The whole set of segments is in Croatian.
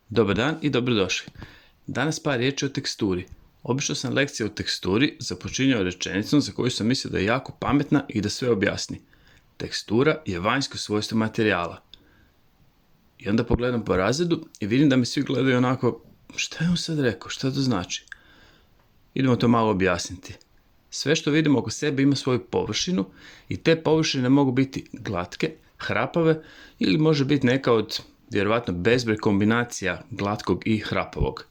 Dobar dan i dobrodošli. Danas par riječi o teksturi. Obično sam lekcije o teksturi započinjao rečenicom za koju sam mislio da je jako pametna i da sve objasni. Tekstura je vanjsko svojstvo materijala. I onda pogledam po razredu i vidim da mi svi gledaju onako, šta je on sad rekao, šta to znači? Idemo to malo objasniti. Sve što vidimo oko sebe ima svoju površinu i te površine mogu biti glatke, hrapave ili može biti neka od vjerovatno bezbroj kombinacija glatkog i hrapavog.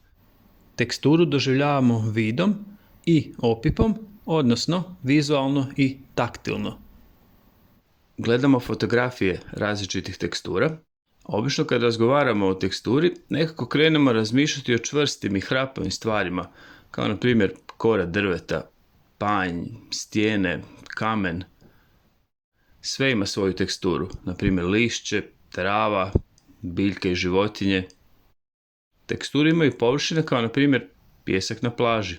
Teksturu doživljavamo vidom i opipom, odnosno vizualno i taktilno. Gledamo fotografije različitih tekstura. Obično kad razgovaramo o teksturi, nekako krenemo razmišljati o čvrstim i hrapavim stvarima, kao na primjer kora drveta, panj, stijene, kamen. Sve ima svoju teksturu, na primjer lišće, trava, biljke i životinje. Teksturu imaju površine kao na primjer pijesak na plaži.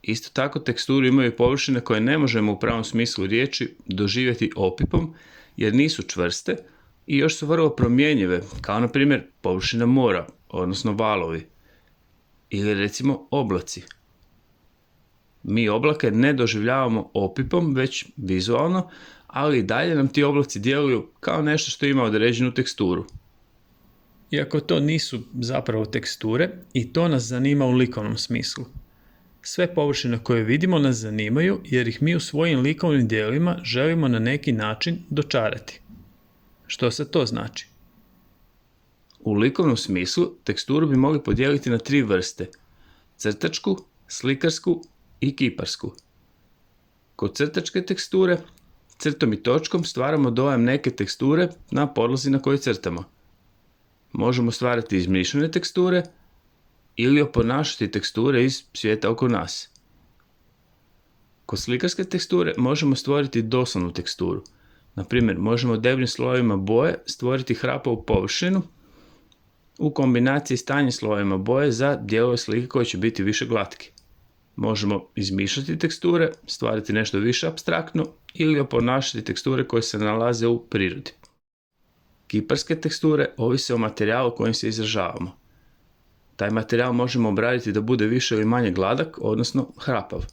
Isto tako teksturu imaju površine koje ne možemo u pravom smislu riječi doživjeti opipom jer nisu čvrste i još su vrlo promjenjive, kao na primjer površina mora, odnosno valovi. Ili recimo oblaci. Mi oblake ne doživljavamo opipom, već vizualno, ali i dalje nam ti oblaci djeluju kao nešto što ima određenu teksturu. Iako to nisu zapravo teksture, i to nas zanima u likovnom smislu. Sve površine koje vidimo nas zanimaju jer ih mi u svojim likovnim dijelima želimo na neki način dočarati. Što se to znači? U likovnom smislu teksturu bi mogli podijeliti na 3 vrste: crtačku, slikarsku i kiparsku. Kod crtačke teksture, crtom i točkom stvaramo dojam neke teksture na podlozi na kojoj crtamo. Možemo stvarati izmišljene teksture ili oponašati teksture iz svijeta oko nas. Kod slikarske teksture možemo stvoriti doslovnu teksturu. Na primjer, možemo debljim slojevima boje stvoriti hrapavu površinu u kombinaciji s tanjim slojevima boje za dijelove slike koji će biti više glatki. Možemo izmišljati teksture, stvarati nešto više apstraktno ili oponašati teksture koje se nalaze u prirodi. Kiparske teksture ovise o materijalu kojim se izražavamo. Taj materijal možemo obraditi da bude više ili manje gladak, odnosno hrapav.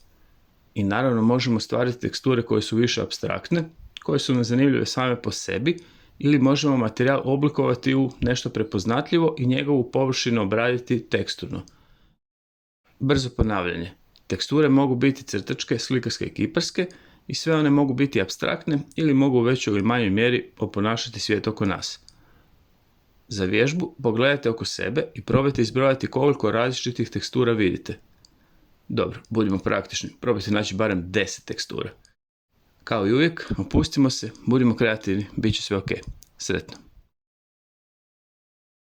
I naravno možemo stvarati teksture koje su više apstraktne, koje su nam zanimljive same po sebi, ili možemo materijal oblikovati u nešto prepoznatljivo i njegovu površinu obraditi teksturno. Brzo ponavljanje. Teksture mogu biti crtačke, slikarske i kiparske i sve one mogu biti apstraktne ili mogu u većoj ili manjoj mjeri oponašati svijet oko nas. Za vježbu pogledajte oko sebe i probajte izbrojati koliko različitih tekstura vidite. Dobro, budimo praktični, probajte naći barem 10 tekstura. Kao i uvijek, opustimo se, budimo kreativni, bit će sve ok. Sretno!